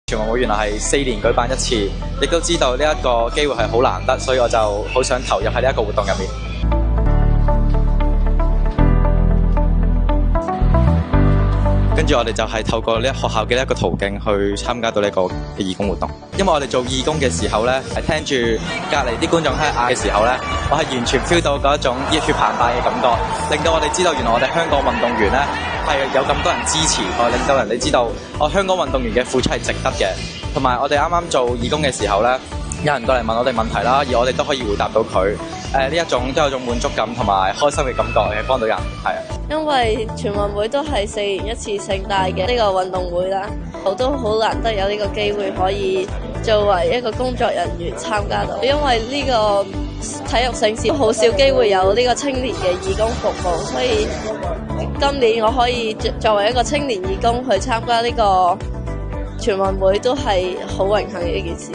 全運會原來係4年舉辦一次，亦都知道呢一個機會係好難得，所以我就好想投入喺呢一個活動入面。跟住我哋就係透過呢學校嘅一個途徑去參加到呢個義工活動。因為我哋做義工嘅時候呢，係聽住隔離啲觀眾喺嗌嘅時候呢，我係完全 feel 到嗰一種熱血澎湃嘅感覺，令到我哋知道原來我哋香港運動員呢係有咁多人支持，令到人哋知道香港運動員嘅付出係值得嘅。同埋我哋啱啱做義工嘅時候呢，有人過嚟問我哋問題啦，而我哋都可以回答到佢。呢一種都有種滿足感同埋開心嘅感覺，係幫到人，係啊。因為全運會都係4年一次盛大嘅呢個運動會啦，我都好難得有呢個機會可以作為一個工作人員參加到。因為呢個體育盛事好少機會有呢個青年嘅義工服務，所以今年我可以作為一個青年義工去參加呢個全運會，都係好榮幸嘅一件事。